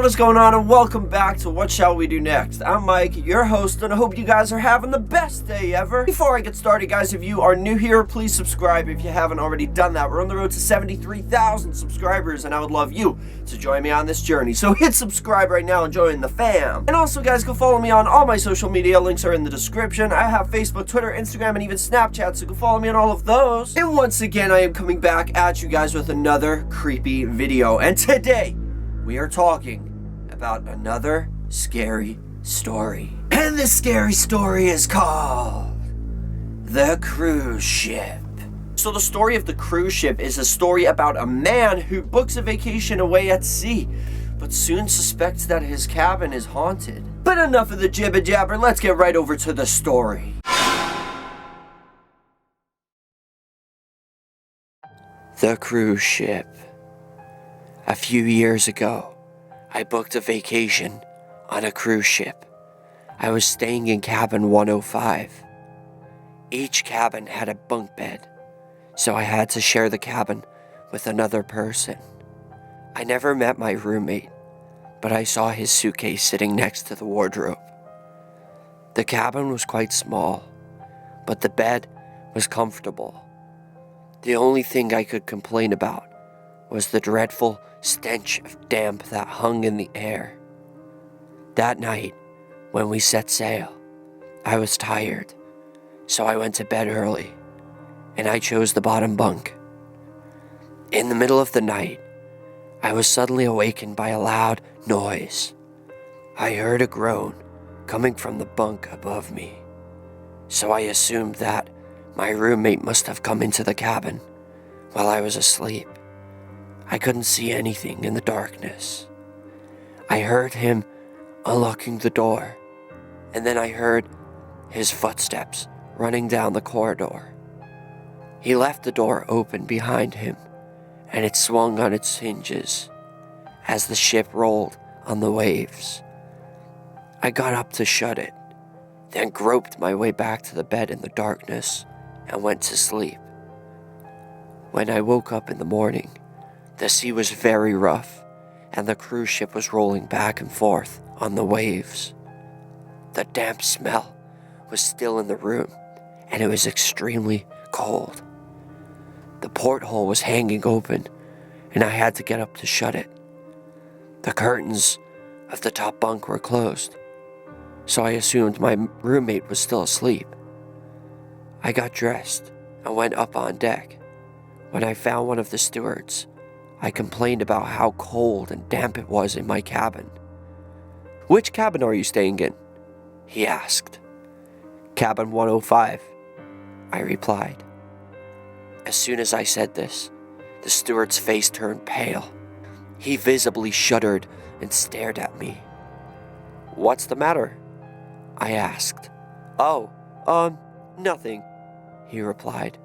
is going on, and welcome back to What Shall We Do Next? I'm Mike, your host, and I hope you guys are having the best day ever. Before I get started, guys, if you are new here, please subscribe if you haven't already done that. We're on the road to 73,000 subscribers, and I would love you to join me on this journey. So hit subscribe right now and join the fam. And also, guys, go follow me on all my social media. Links are in the description. I have Facebook, Twitter, Instagram, and even Snapchat, so go follow me on all of those. And once again, I am coming back at you guys with another creepy video. And today, we are talking about another scary story. And this scary story is called The Cruise Ship. So the story of the cruise ship is a story about a man who books a vacation away at sea, but soon suspects that his cabin is haunted. But enough of the jibber jabber, let's get right over to the story. The Cruise Ship. A few years ago, I booked a vacation on a cruise ship. I was staying in cabin 105. Each cabin had a bunk bed, so I had to share the cabin with another person. I never met my roommate, but I saw his suitcase sitting next to the wardrobe. The cabin was quite small, but the bed was comfortable. The only thing I could complain about was the dreadful stench of damp that hung in the air. That night, when we set sail, I was tired, so I went to bed early, and I chose the bottom bunk. In the middle of the night, I was suddenly awakened by a loud noise. I heard a groan coming from the bunk above me, so I assumed that my roommate must have come into the cabin while I was asleep. I couldn't see anything in the darkness. I heard him unlocking the door, and then I heard his footsteps running down the corridor. He left the door open behind him, and it swung on its hinges as the ship rolled on the waves. I got up to shut it, then groped my way back to the bed in the darkness and went to sleep. When I woke up in the morning, the sea was very rough, and the cruise ship was rolling back and forth on the waves. The damp smell was still in the room, and it was extremely cold. The porthole was hanging open, and I had to get up to shut it. The curtains of the top bunk were closed, so I assumed my roommate was still asleep. I got dressed and went up on deck. When I found one of the stewards, I complained about how cold and damp it was in my cabin. "Which cabin are you staying in?" he asked. "Cabin 105, I replied. As soon as I said this, the steward's face turned pale. He visibly shuddered and stared at me. "What's the matter?" I asked. "Oh, nothing," he replied.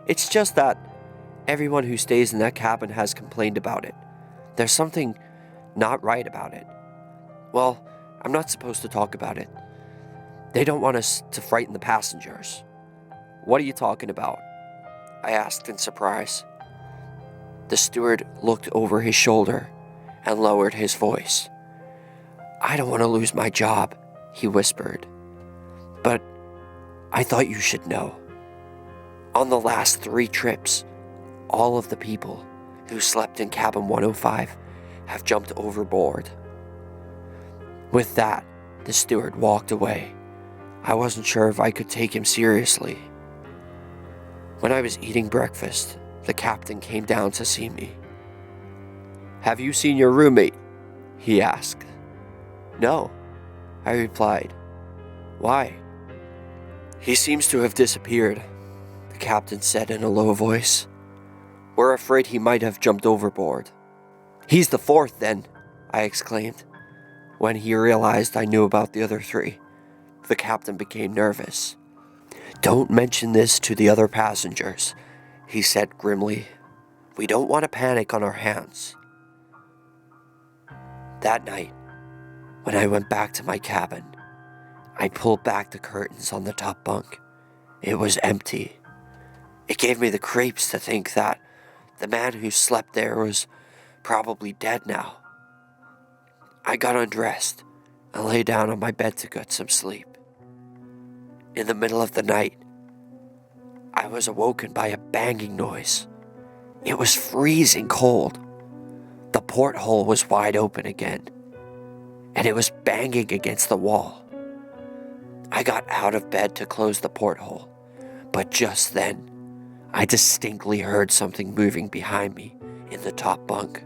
"It's just that everyone who stays in that cabin has complained about it. There's something not right about it. Well, I'm not supposed to talk about it. They don't want us to frighten the passengers." "What are you talking about?" I asked in surprise. The steward looked over his shoulder and lowered his voice. "I don't want to lose my job," he whispered. "But I thought you should know. On the last 3 trips, all of the people who slept in cabin 105 have jumped overboard." With that, the steward walked away. I wasn't sure if I could take him seriously. When I was eating breakfast, the captain came down to see me. "Have you seen your roommate?" he asked. "No," I replied. "Why?" "He seems to have disappeared," the captain said in a low voice. "We're afraid he might have jumped overboard." "He's the 4th then," I exclaimed. When he realized I knew about the other 3, the captain became nervous. "Don't mention this to the other passengers," he said grimly. "We don't want a panic on our hands." That night, when I went back to my cabin, I pulled back the curtains on the top bunk. It was empty. It gave me the creeps to think that the man who slept there was probably dead now. I got undressed and lay down on my bed to get some sleep. In the middle of the night, I was awoken by a banging noise. It was freezing cold. The porthole was wide open again, and it was banging against the wall. I got out of bed to close the porthole, but just then, I distinctly heard something moving behind me in the top bunk.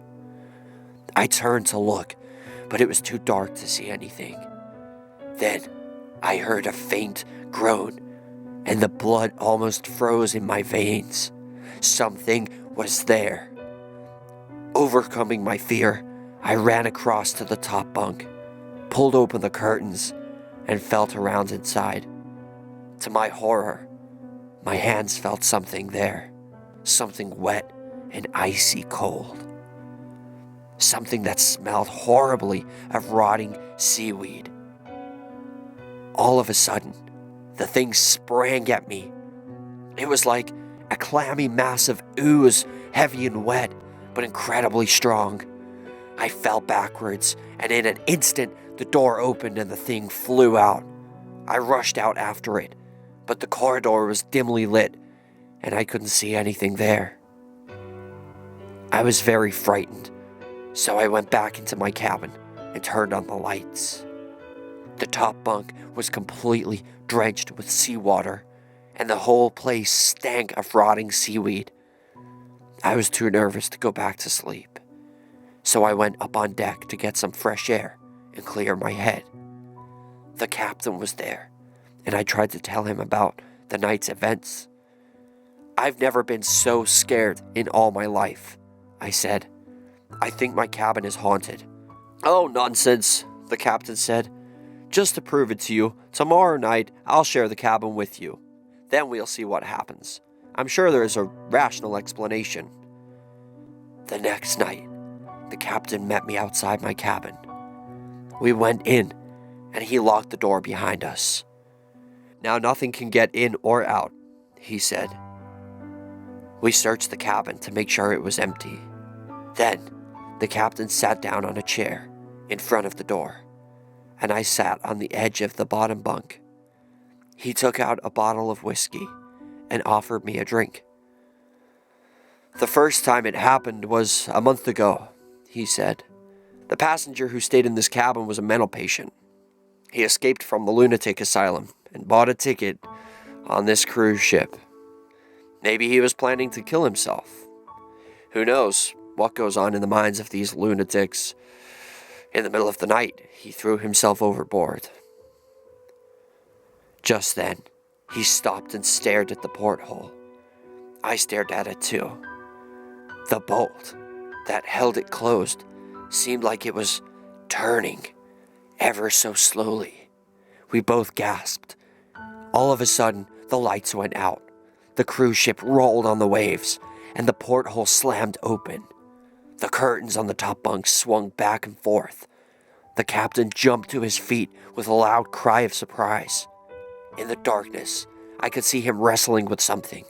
I turned to look, but it was too dark to see anything. Then, I heard a faint groan, and the blood almost froze in my veins. Something was there. Overcoming my fear, I ran across to the top bunk, pulled open the curtains, and felt around inside. To my horror, my hands felt something there, something wet and icy cold. Something that smelled horribly of rotting seaweed. All of a sudden, the thing sprang at me. It was like a clammy mass of ooze, heavy and wet, but incredibly strong. I fell backwards, and in an instant, the door opened and the thing flew out. I rushed out after it, but the corridor was dimly lit, and I couldn't see anything there. I was very frightened, so I went back into my cabin and turned on the lights. The top bunk was completely drenched with seawater, and the whole place stank of rotting seaweed. I was too nervous to go back to sleep, so I went up on deck to get some fresh air and clear my head. The captain was there, and I tried to tell him about the night's events. "I've never been so scared in all my life," I said. "I think my cabin is haunted." "Oh, nonsense," the captain said. "Just to prove it to you, tomorrow night I'll share the cabin with you. Then we'll see what happens. I'm sure there is a rational explanation." The next night, the captain met me outside my cabin. We went in, and he locked the door behind us. "Now nothing can get in or out," he said. We searched the cabin to make sure it was empty. Then, the captain sat down on a chair in front of the door, and I sat on the edge of the bottom bunk. He took out a bottle of whiskey and offered me a drink. "The first time it happened was a month ago," he said. "The passenger who stayed in this cabin was a mental patient. He escaped from the lunatic asylum and bought a ticket on this cruise ship. Maybe he was planning to kill himself. Who knows what goes on in the minds of these lunatics? In the middle of the night, he threw himself overboard." Just then, he stopped and stared at the porthole. I stared at it too. The bolt that held it closed seemed like it was turning ever so slowly. We both gasped. All of a sudden, the lights went out. The cruise ship rolled on the waves, and the porthole slammed open. The curtains on the top bunk swung back and forth. The captain jumped to his feet with a loud cry of surprise. In the darkness, I could see him wrestling with something.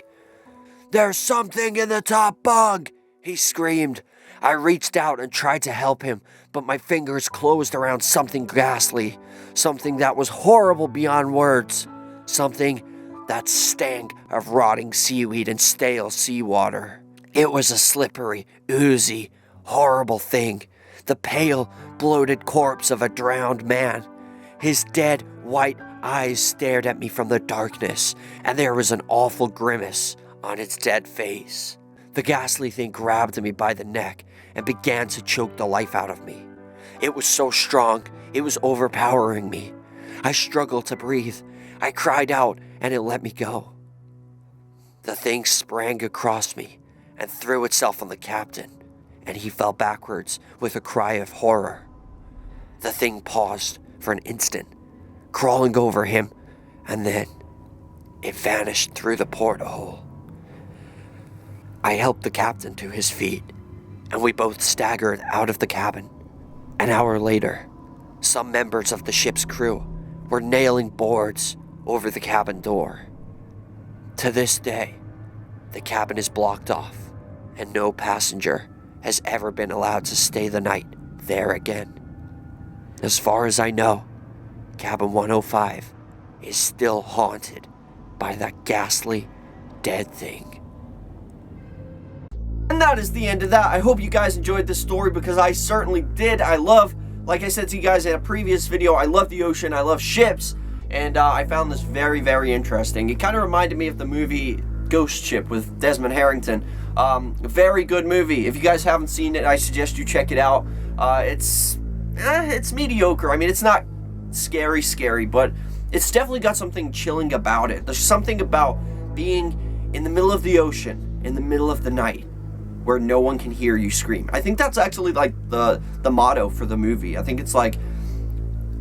"There's something in the top bunk!" he screamed. I reached out and tried to help him, but my fingers closed around something ghastly, something that was horrible beyond words, something that stank of rotting seaweed and stale seawater. It was a slippery, oozy, horrible thing, the pale, bloated corpse of a drowned man. His dead, white eyes stared at me from the darkness, and there was an awful grimace on its dead face. The ghastly thing grabbed me by the neck and began to choke the life out of me. It was so strong, it was overpowering me. I struggled to breathe. I cried out, and it let me go. The thing sprang across me and threw itself on the captain, and he fell backwards with a cry of horror. The thing paused for an instant, crawling over him, and then it vanished through the porthole. I helped the captain to his feet, and we both staggered out of the cabin. An hour later, some members of the ship's crew were nailing boards over the cabin door. To this day, the cabin is blocked off, and no passenger has ever been allowed to stay the night there again. As far as I know, Cabin 105 is still haunted by that ghastly, dead thing. And that is the end of that. I hope you guys enjoyed this story, because I certainly did. I love, like I said to you guys in a previous video, I love the ocean, I love ships, and I found this very, very interesting. It kind of reminded me of the movie Ghost Ship with Desmond Harrington. Very good movie. If you guys haven't seen it, I suggest you check it out. It's mediocre. I mean, it's not scary, but it's definitely got something chilling about it. There's something about being in the middle of the ocean, in the middle of the night, where no one can hear you scream. I think that's actually like the motto for the movie. I think it's like,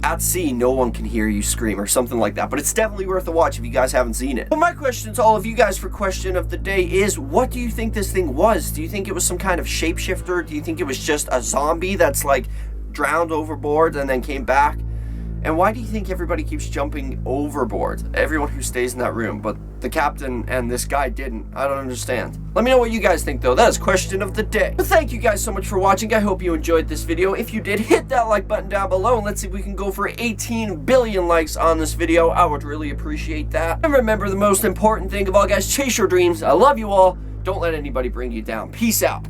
at sea, no one can hear you scream, or something like that. But it's definitely worth a watch if you guys haven't seen it. Well, my question to all of you guys for question of the day is, what do you think this thing was? Do you think it was some kind of shapeshifter? Do you think it was just a zombie that's like drowned overboard and then came back? And why do you think everybody keeps jumping overboard? Everyone who stays in that room, but the captain and this guy didn't. I don't understand. Let me know what you guys think, though. That is question of the day. But thank you guys so much for watching. I hope you enjoyed this video. If you did, hit that like button down below, and let's see if we can go for 18 billion likes on this video. I would really appreciate that. And remember, the most important thing of all, guys, chase your dreams. I love you all. Don't let anybody bring you down. Peace out.